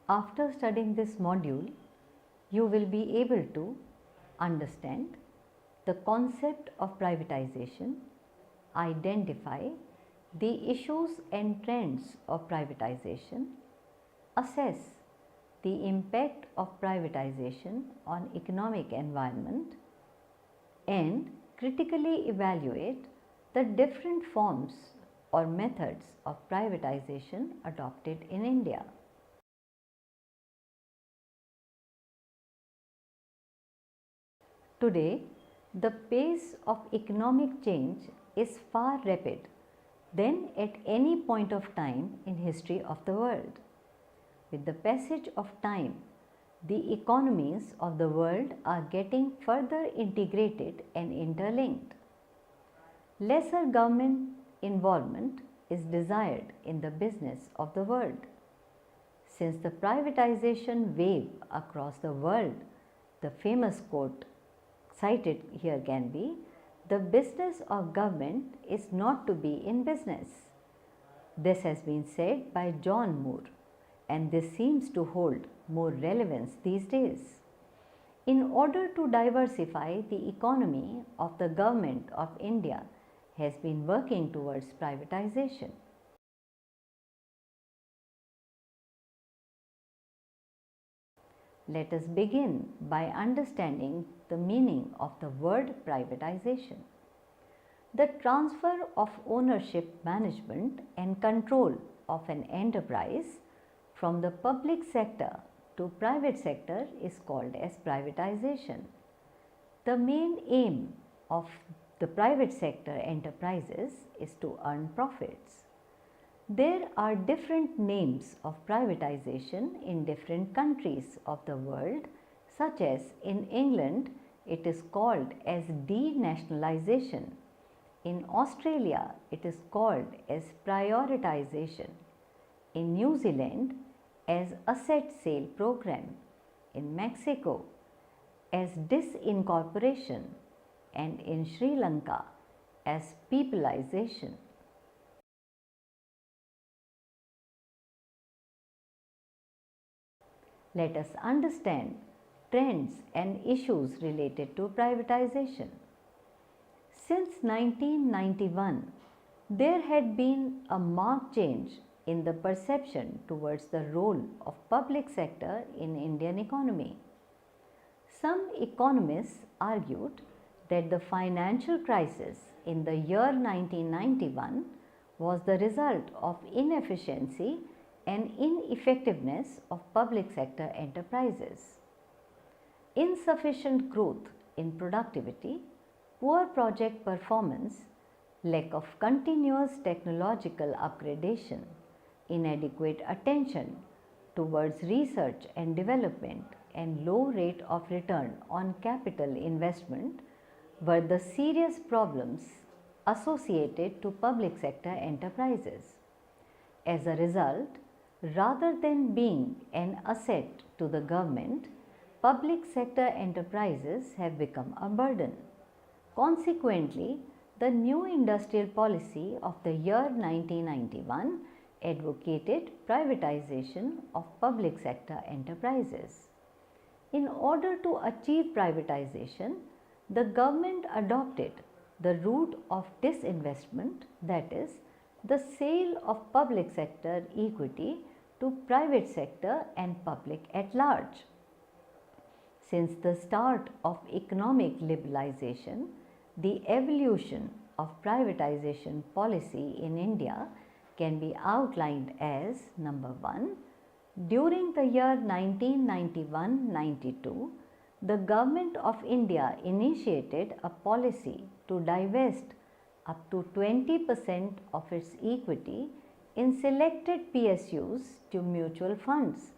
After studying this module, you will be able to understand the concept of privatization, identify the issues and trends of privatization, assess the impact of privatization on economic environment, and critically evaluate the different forms or methods of privatization adopted in India. Today, the pace of economic change is far rapid than at any point of time in history of the world. With the passage of time, the economies of the world are getting further integrated and interlinked. Lesser government involvement is desired in the business of the world. Since the privatization wave across the world, the famous quote cited here can be, "The business of government is not to be in business." This has been said by John Moore, and this seems to hold more relevance these days. In order to diversify the economy of the government of India has been working towards privatization. Let us begin by understanding the meaning of the word privatization. The transfer of ownership, management and control of an enterprise from the public sector to private sector is called as privatization. The main aim of the private sector enterprises is to earn profits. There are different names of privatization in different countries of the world, such as in England it is called as denationalization. In Australia it is called as prioritization. In New Zealand as asset sale program. In Mexico as disincorporation, and in Sri Lanka as peopleization. Let us understand trends and issues related to privatization. Since 1991, there had been a marked change in the perception towards the role of public sector in Indian economy. Some economists argued that the financial crisis in the year 1991 was the result of inefficiency and ineffectiveness of public sector enterprises. Insufficient growth in productivity, poor project performance, lack of continuous technological upgradation, inadequate attention towards research and development, and low rate of return on capital investment were the serious problems associated to public sector enterprises. As a result, rather than being an asset to the government, public sector enterprises have become a burden. Consequently, the new industrial policy of the year 1991 advocated privatization of public sector enterprises. In order to achieve privatization, the government adopted the route of disinvestment, that is, the sale of public sector equity to private sector and public at large. Since the start of economic liberalization, the evolution of privatization policy in India can be outlined as: number 1, during the year 1991-92, the Government of India initiated a policy to divest up to 20% of its equity in selected PSUs to mutual funds,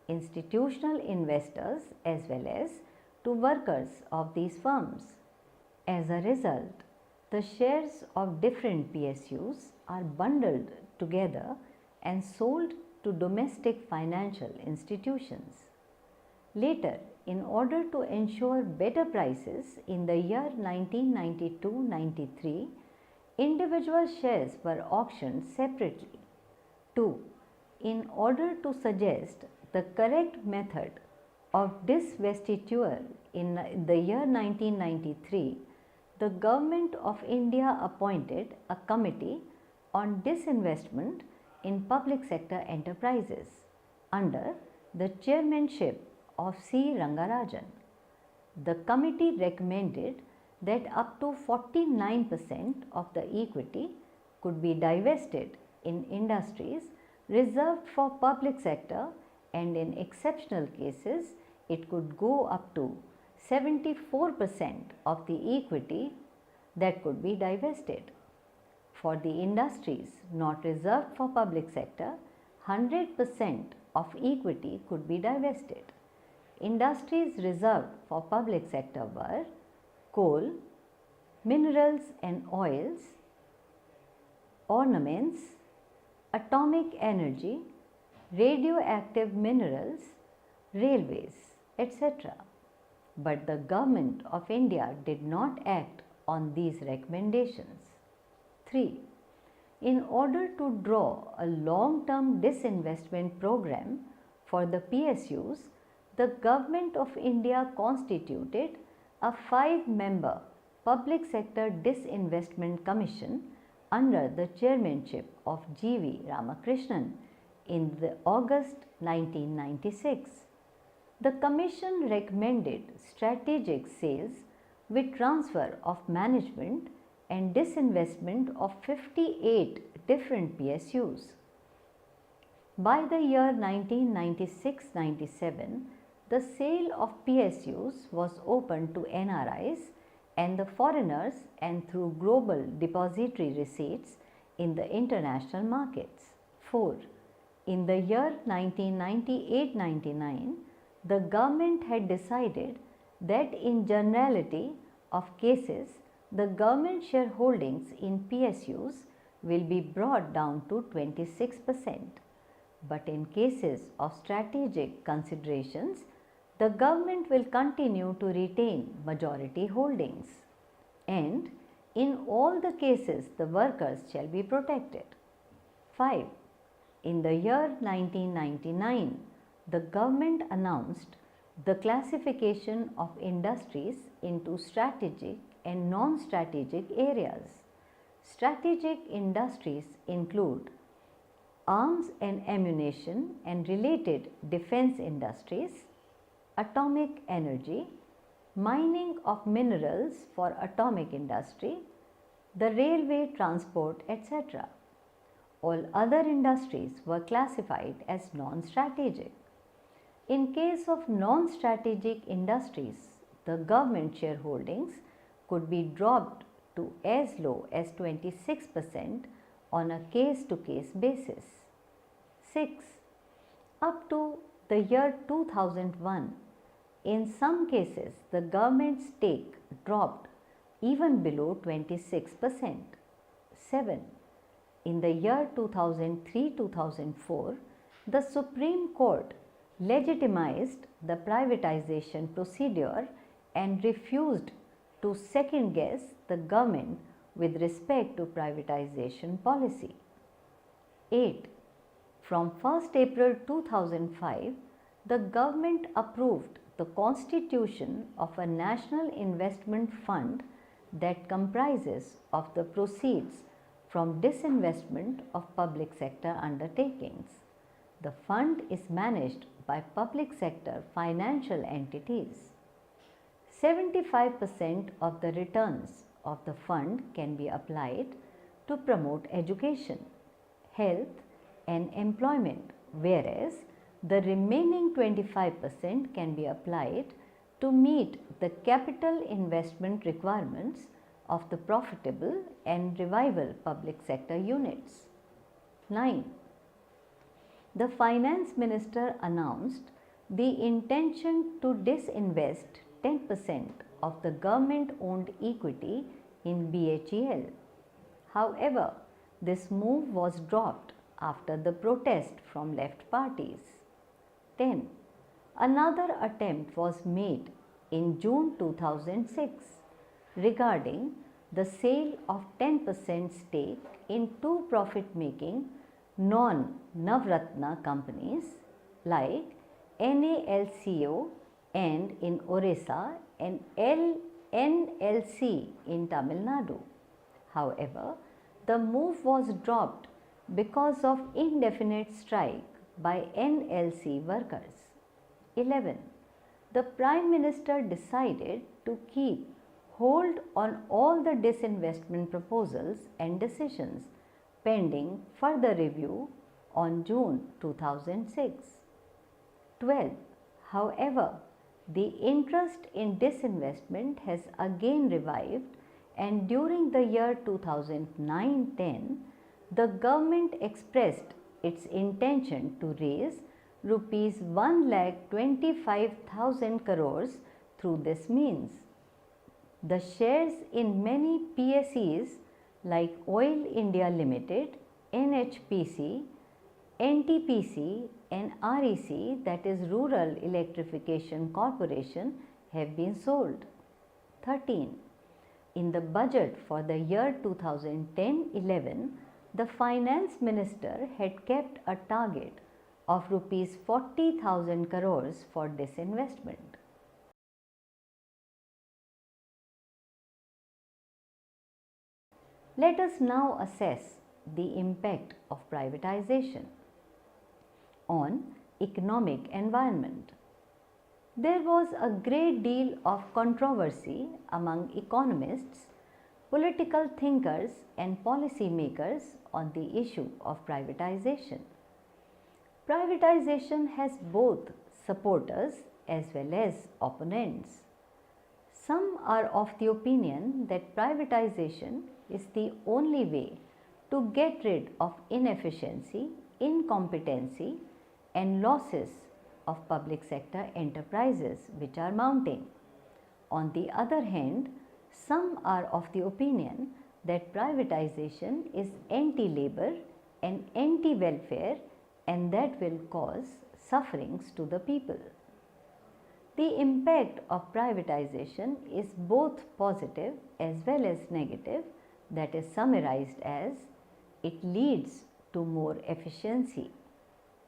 institutional investors as well as to workers of these firms. As a result, the shares of different PSUs are bundled together and sold to domestic financial institutions. Later, in order to ensure better prices in the year 1992-93, individual shares were auctioned separately. 2. In order to suggest the correct method of disinvestiture in the year 1993, the Government of India appointed a committee on disinvestment in public sector enterprises under the chairmanship of C. Rangarajan. The committee recommended that up to 49% of the equity could be divested in industries reserved for public sector, and in exceptional cases it could go up to 74% of the equity that could be divested. For the industries not reserved for public sector, 100% of equity could be divested. Industries reserved for public sector were coal, minerals and oils, ornaments, atomic energy, radioactive minerals, railways, etc. But the Government of India did not act on these recommendations. 3. In order to draw a long-term disinvestment program for the PSUs, the Government of India constituted a 5-member Public Sector Disinvestment Commission under the chairmanship of G.V. Ramakrishnan in August 1996. The Commission recommended strategic sales with transfer of management and disinvestment of 58 different PSUs. By the year 1996-97, the sale of PSUs was open to NRIs and the foreigners and through global depository receipts in the international markets. 4. In the year 1998-99, the government had decided that in generality of cases, the government shareholdings in PSUs will be brought down to 26%. But in cases of strategic considerations, the government will continue to retain majority holdings, and in all the cases the workers shall be protected. 5. In the year 1999, the government announced the classification of industries into strategic and non-strategic areas. Strategic industries include arms and ammunition and related defense industries, atomic energy, mining of minerals for atomic industry, the railway transport, etc. All other industries were classified as non-strategic. In case of non-strategic industries, the government shareholdings could be dropped to as low as 26% on a case-to-case basis. 6. Up to the year 2001, in some cases the government stake dropped even below 26%. 7. In the year 2003-2004, the Supreme Court legitimized the privatization procedure and refused to second guess the government with respect to privatization policy. 8. From 1st April 2005, the government approved the constitution of a national investment fund that comprises of the proceeds from disinvestment of public sector undertakings. The fund is managed by public sector financial entities. 75% of the returns of the fund can be applied to promote education, health and employment, whereas the remaining 25% can be applied to meet the capital investment requirements of the profitable and revival public sector units. 9. The Finance Minister announced the intention to disinvest 10% of the government-owned equity in BHEL. However, this move was dropped after the protest from left parties. 10. Another attempt was made in June 2006 regarding the sale of 10% stake in two profit-making non-Navratna companies like NALCO and in Orissa and NLC in Tamil Nadu. However, the move was dropped because of indefinite strike by NLC workers. 11. The Prime Minister decided to keep hold on all the disinvestment proposals and decisions pending further review on June 2006. 12. However, the interest in disinvestment has again revived, and during the year 2009-10, the government expressed its intention to raise rupees 1,25,000 crores through this means. The shares in many PSEs like Oil India Limited, NHPC, NTPC and REC, that is Rural Electrification Corporation, have been sold. 13. In the budget for the year 2010-11, the Finance Minister had kept a target of rupees 40,000 crores for disinvestment. Let us now assess the impact of privatization on economic environment. There was a great deal of controversy among economists, political thinkers and policy makers on the issue of privatization. Privatization has both supporters as well as opponents. Some are of the opinion that privatization is the only way to get rid of inefficiency, incompetency and losses of public sector enterprises which are mounting. On the other hand, some are of the opinion that privatization is anti-labor and anti-welfare and that will cause sufferings to the people. The impact of privatization is both positive as well as negative, that is summarized as it leads to more efficiency.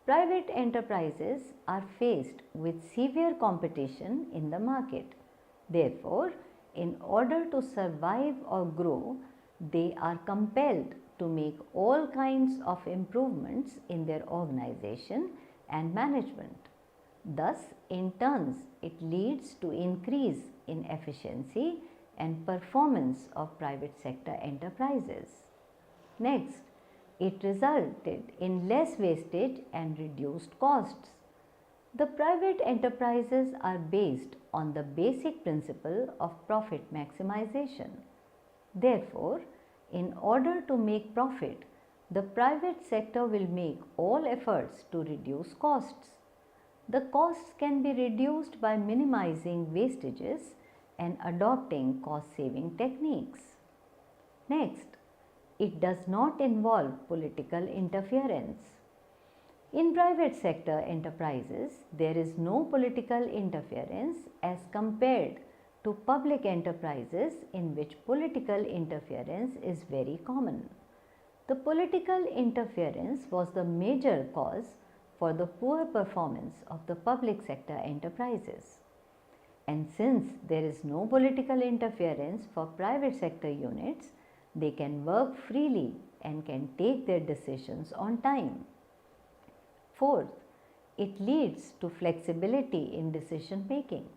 Private enterprises are faced with severe competition in the market. Therefore, in order to survive or grow, they are compelled to make all kinds of improvements in their organization and management. Thus, in turns, it leads to increase in efficiency and performance of private sector enterprises. Next, it resulted in less wastage and reduced costs. The private enterprises are based on the basic principle of profit maximization. Therefore, in order to make profit, the private sector will make all efforts to reduce costs. The costs can be reduced by minimizing wastages and adopting cost-saving techniques. Next, it does not involve political interference. In private sector enterprises, there is no political interference as compared to public enterprises in which political interference is very common. The political interference was the major cause for the poor performance of the public sector enterprises. And since there is no political interference for private sector units, they can work freely and can take their decisions on time. Fourth, it leads to flexibility in decision making.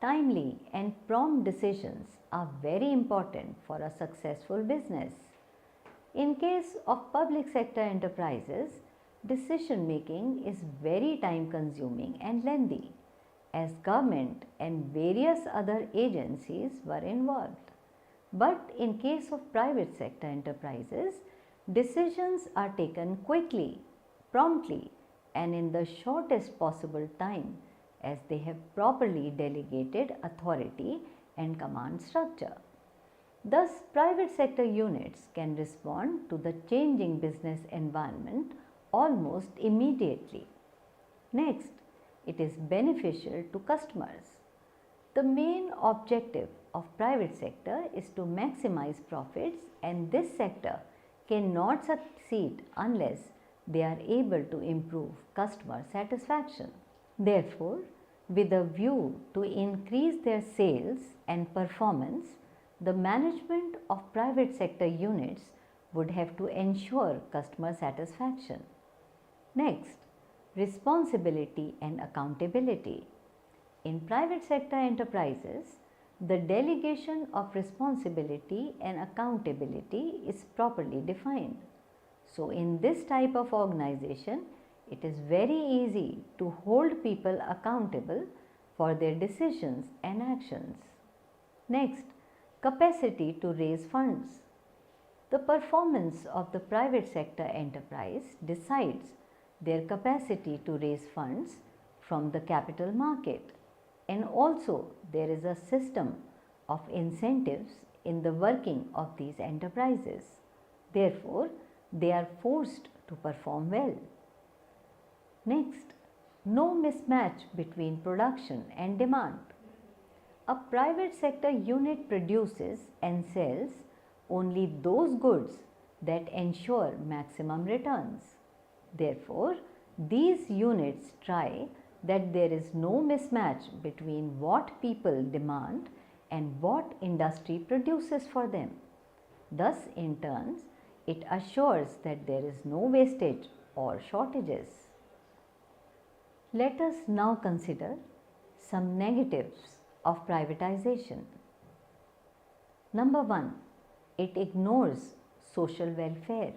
Timely and prompt decisions are very important for a successful business. In case of public sector enterprises, decision making is very time consuming and lengthy, as government and various other agencies were involved. But in case of private sector enterprises, decisions are taken quickly, promptly and in the shortest possible time, as they have properly delegated authority and command structure. Thus, private sector units can respond to the changing business environment almost immediately. Next, it is beneficial to customers. The main objective of private sector is to maximize profits, and this sector cannot succeed unless they are able to improve customer satisfaction. Therefore, with a view to increase their sales and performance, the management of private sector units would have to ensure customer satisfaction. Next, responsibility and accountability. In private sector enterprises, the delegation of responsibility and accountability is properly defined. So, in this type of organization, it is very easy to hold people accountable for their decisions and actions. Next, capacity to raise funds. The performance of the private sector enterprise decides their capacity to raise funds from the capital market, and also there is a system of incentives in the working of these enterprises. Therefore, they are forced to perform well. Next, no mismatch between production and demand. A private sector unit produces and sells only those goods that ensure maximum returns. Therefore, these units try that there is no mismatch between what people demand and what industry produces for them. Thus, in turn, it assures that there is no wastage or shortages. Let us now consider some negatives of privatization. Number 1. It ignores social welfare.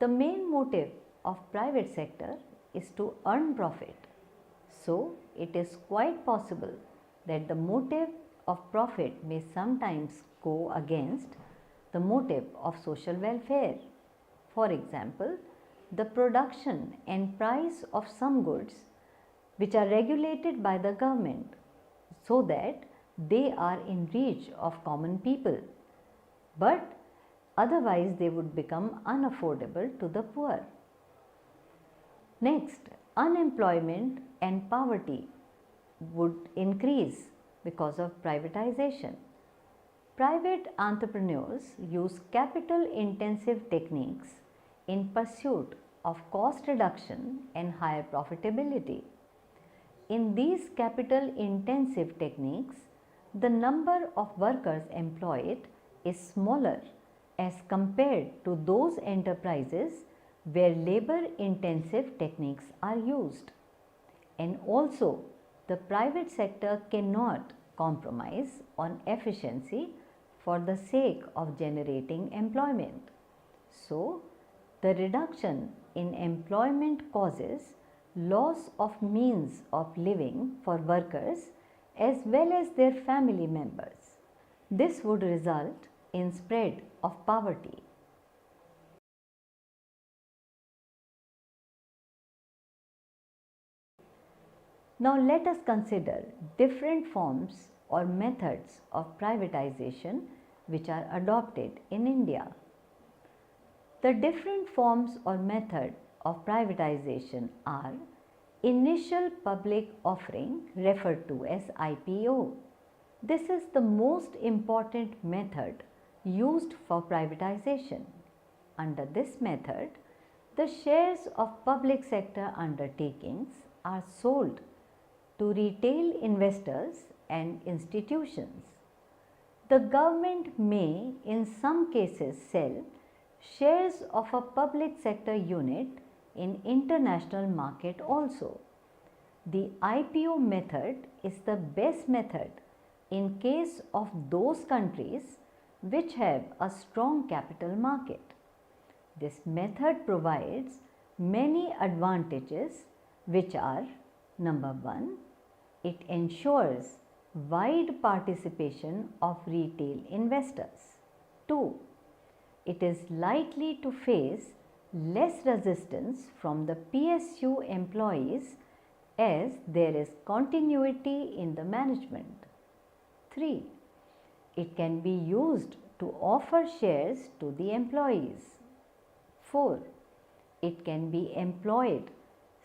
The main motive of private sector is to earn profit. So, it is quite possible that the motive of profit may sometimes go against the motive of social welfare. For example, the production and price of some goods which are regulated by the government so that they are in reach of common people, but otherwise they would become unaffordable to the poor. Next, unemployment and poverty would increase because of privatization. Private entrepreneurs use capital intensive techniques in pursuit of cost reduction and higher profitability. In these capital intensive techniques, the number of workers employed is smaller as compared to those enterprises where labor intensive techniques are used. And also, the private sector cannot compromise on efficiency for the sake of generating employment. So, the reduction in employment causes loss of means of living for workers as well as their family members. This would result in spread of poverty. Now let us consider different forms or methods of privatization which are adopted in India. The different forms or method of privatization are initial public offering, referred to as IPO. This is the most important method used for privatization. Under this method, the shares of public sector undertakings are sold to retail investors and institutions. The government may in some cases sell shares of a public sector unit in international market also. The IPO method is the best method in case of those countries which have a strong capital market. This method provides many advantages which are: number 1, it ensures wide participation of retail investors. 2, it is likely to face less resistance from the PSU employees as there is continuity in the management. 3, it can be used to offer shares to the employees. 4, it can be employed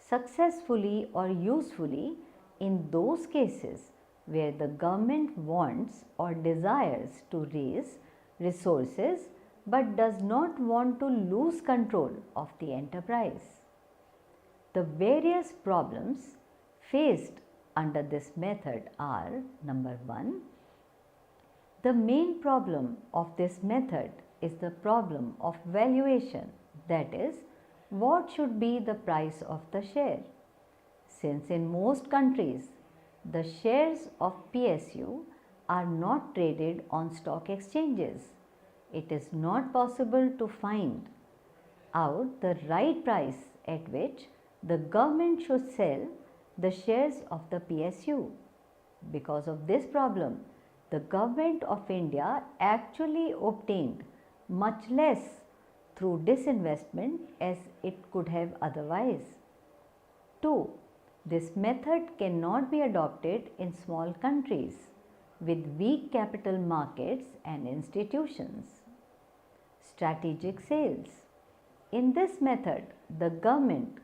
successfully or usefully in those cases where the government wants or desires to raise resources but does not want to lose control of the enterprise. The various problems faced under this method are: number 1, the main problem of this method is the problem of valuation, that is, what should be the price of the share. Since in most countries the shares of PSU are not traded on stock exchanges, it is not possible to find out the right price at which the government should sell the shares of the PSU. Because of this problem, the government of India actually obtained much less through disinvestment as it could have otherwise. 2. This method cannot be adopted in small countries with weak capital markets and institutions. Strategic sales. In this method, the government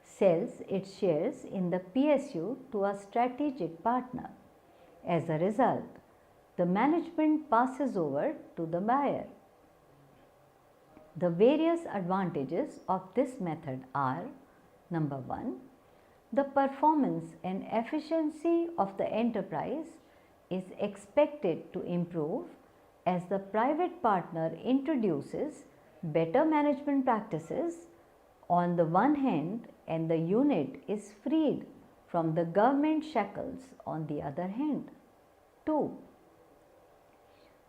sells its shares in the PSU to a strategic partner. As a result, the management passes over to the buyer. The various advantages of this method are: number 1, the performance and efficiency of the enterprise is expected to improve as the private partner introduces better management practices on the one hand, and the unit is freed from the government shackles on the other hand. 2.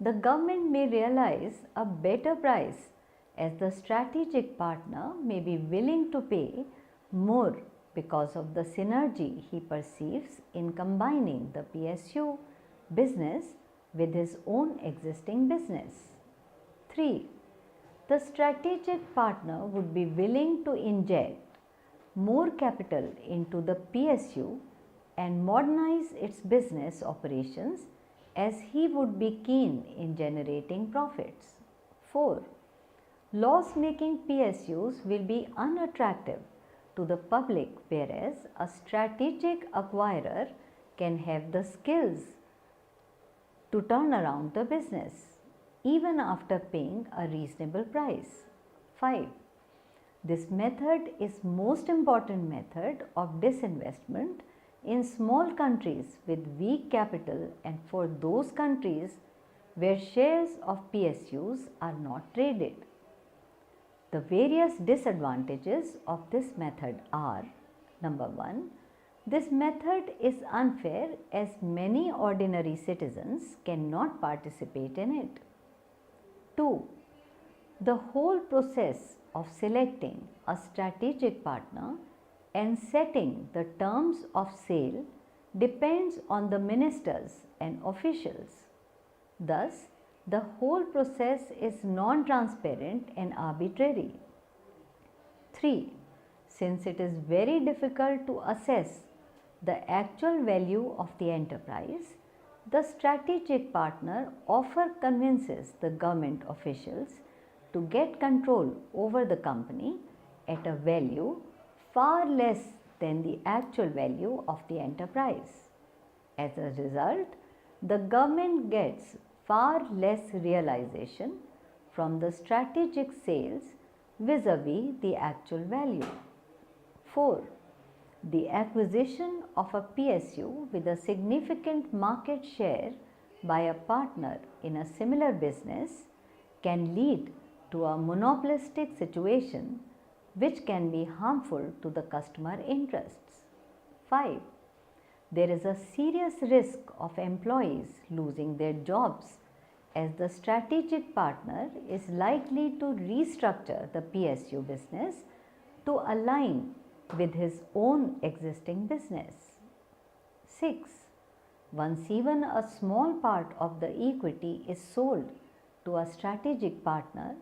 The government may realize a better price as the strategic partner may be willing to pay more because of the synergy he perceives in combining the PSU business with his own existing business. 3. The strategic partner would be willing to inject more capital into the PSU and modernize its business operations as he would be keen in generating profits. 4. Loss-making PSUs will be unattractive to the public, whereas a strategic acquirer can have the skills to turn around the business even after paying a reasonable price. 5. This method is most important method of disinvestment in small countries with weak capital and for those countries where shares of PSUs are not traded. The various disadvantages of this method are: number 1, this method is unfair as many ordinary citizens cannot participate in it. 2. The whole process of selecting a strategic partner and setting the terms of sale depends on the ministers and officials. Thus, the whole process is non-transparent and arbitrary. 3. Since it is very difficult to assess the actual value of the enterprise, the strategic partner often convinces the government officials to get control over the company at a value far less than the actual value of the enterprise. As a result, the government gets far less realization from the strategic sales vis-a-vis the actual value. 4. The acquisition of a PSU with a significant market share by a partner in a similar business can lead to a monopolistic situation which can be harmful to the customer interests. 5. There is a serious risk of employees losing their jobs as the strategic partner is likely to restructure the PSU business to align with his own existing business. 6. Once even a small part of the equity is sold to a strategic partner,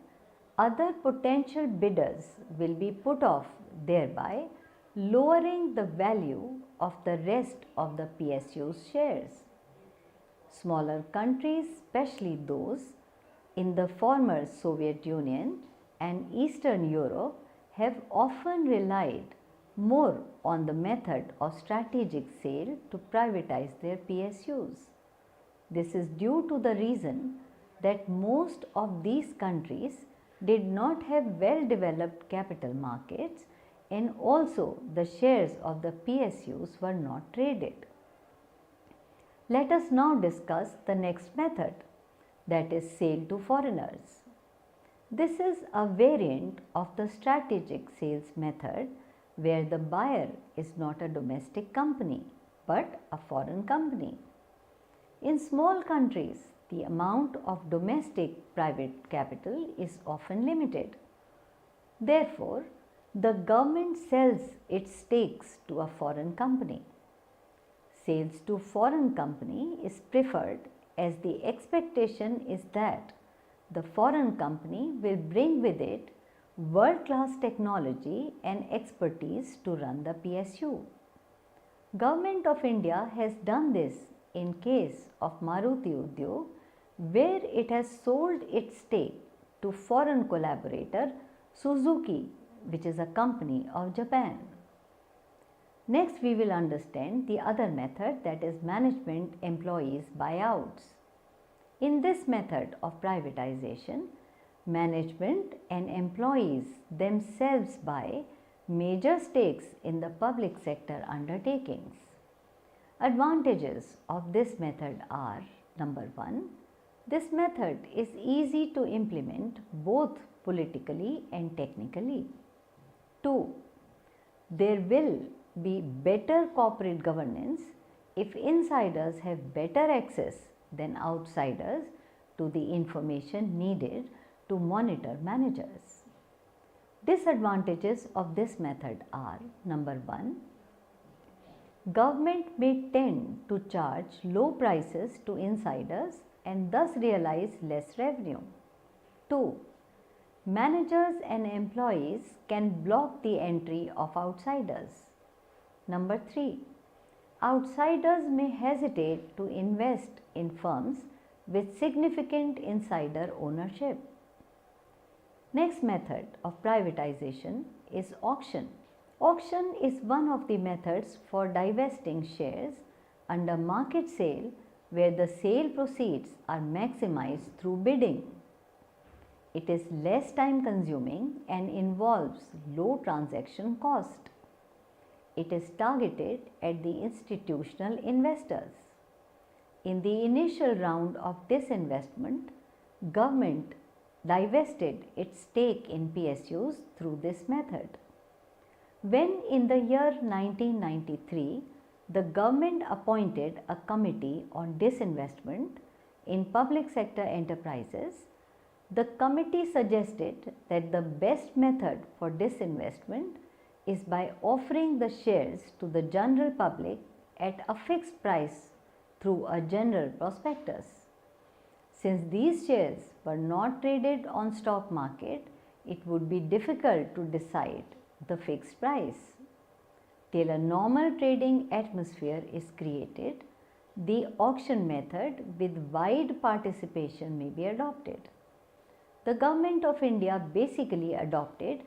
other potential bidders will be put off, thereby lowering the value of the rest of the PSU's shares. Smaller countries, especially those in the former Soviet Union and Eastern Europe, have often relied more on the method of strategic sale to privatize their PSUs. This is due to the reason that most of these countries did not have well developed capital markets and also the shares of the PSUs were not traded. Let us now discuss the next method, that is sale to foreigners. This is a variant of the strategic sales method where the buyer is not a domestic company but a foreign company. In small countries, the amount of domestic private capital is often limited. Therefore, the government sells its stakes to a foreign company. Sales to foreign company is preferred as the expectation is that the foreign company will bring with it world-class technology and expertise to run the PSU. Government of India has done this in case of Maruti Udyog, where it has sold its stake to foreign collaborator Suzuki, which is a company of Japan. Next, we will understand the other method, that is management employees buyouts. In this method of privatization, management and employees themselves buy major stakes in the public sector undertakings. Advantages of this method are: number 1, this method is easy to implement both politically and technically. 2, there will be better corporate governance if insiders have better access than outsiders to the information needed to monitor managers. Disadvantages of this method are: number 1, government may tend to charge low prices to insiders and thus realize less revenue. 2, managers and employees can block the entry of outsiders. Number 3, outsiders may hesitate to invest in firms with significant insider ownership. Next method of privatization is auction. Auction is one of the methods for divesting shares under market sale where the sale proceeds are maximized through bidding. It is less time consuming and involves low transaction cost. It is targeted at the institutional investors. In the initial round of disinvestment, government divested its stake in PSUs through this method. When in the year 1993, the government appointed a committee on disinvestment in public sector enterprises, the committee suggested that the best method for disinvestment is by offering the shares to the general public at a fixed price through a general prospectus. Since these shares were not traded on stock market, it would be difficult to decide the fixed price. Till a normal trading atmosphere is created, the auction method with wide participation may be adopted. The Government of India basically adopted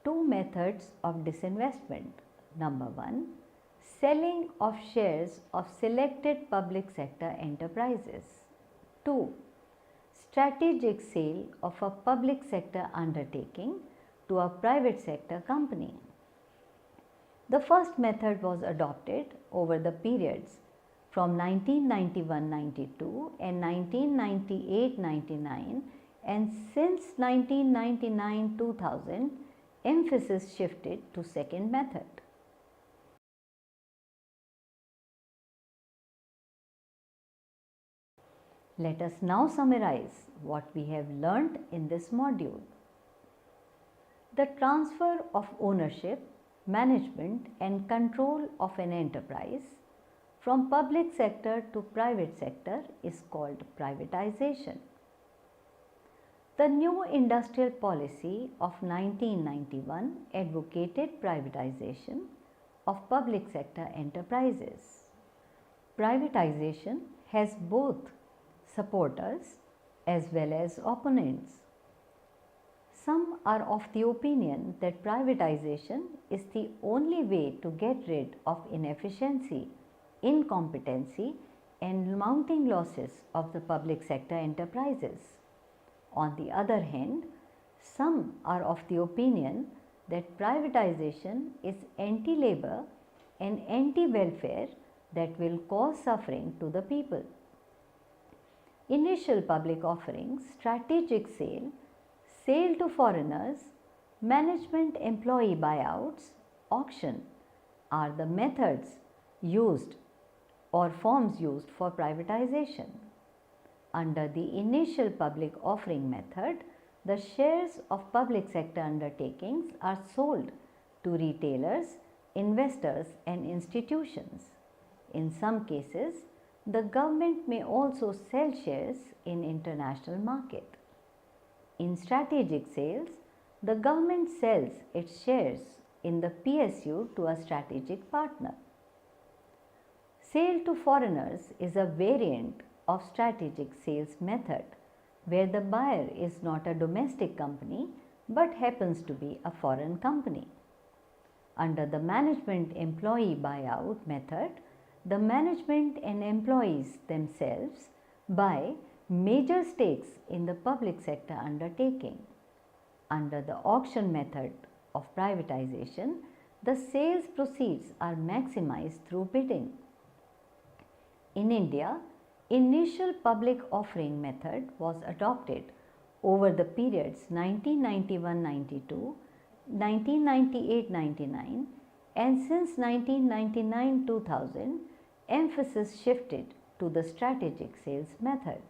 two methods of disinvestment. Number 1, selling of shares of selected public sector enterprises. 2, strategic sale of a public sector undertaking to a private sector company. The first method was adopted over the periods from 1991-92 and 1998-99, and since 1999-2000, emphasis shifted to second method. Let us now summarize what we have learnt in this module. The transfer of ownership, management and control of an enterprise from public sector to private sector is called privatization. The new industrial policy of 1991 advocated privatization of public sector enterprises. Privatization has both supporters as well as opponents. Some are of the opinion that privatization is the only way to get rid of inefficiency, incompetency and mounting losses of the public sector enterprises. On the other hand, some are of the opinion that privatization is anti-labor and anti-welfare that will cause suffering to the people. Initial public offerings, strategic sale, sale to foreigners, management employee buyouts, auction are the methods used or forms used for privatization. Under the initial public offering method, the shares of public sector undertakings are sold to retailers, investors and institutions. In some cases, the government may also sell shares in international market. In strategic sales, the government sells its shares in the PSU to a strategic partner. Sale to foreigners is a variant of strategic sales method where the buyer is not a domestic company but happens to be a foreign company. Under the management employee buyout method, the management and employees themselves buy major stakes in the public sector undertaking. Under the auction method of privatization, the sales proceeds are maximized through bidding. In India, initial public offering method was adopted over the periods 1991-92, 1998-99 and since 1999-2000, emphasis shifted to the strategic sales method.